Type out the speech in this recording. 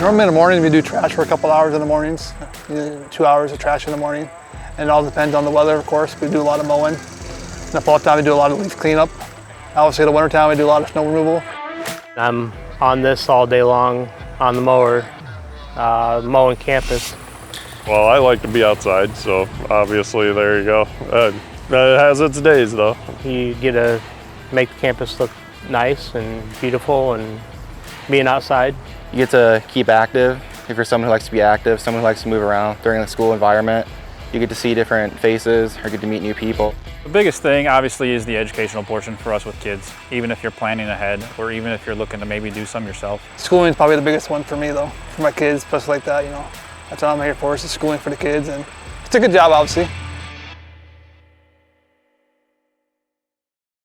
Normally in the morning we do trash for a couple hours in the mornings, 2 hours of trash in the morning. And it all depends on the weather, of course. We do a lot of mowing. In the fall time we do a lot of leaf cleanup. Obviously in the winter time we do a lot of snow removal. I'm on this all day long on the mower, mowing campus. Well, I like to be outside, so obviously there you go. It has its days though. You get to make the campus look nice and beautiful, and being outside. You get to keep active. If you're someone who likes to be active, someone who likes to move around during the school environment, you get to see different faces or get to meet new people. The biggest thing obviously is the educational portion for us with kids, even if you're planning ahead or even if you're looking to maybe do some yourself. Schooling is probably the biggest one for me though, for my kids, especially like that, That's what I'm here for, is the schooling for the kids, and it's a good job obviously.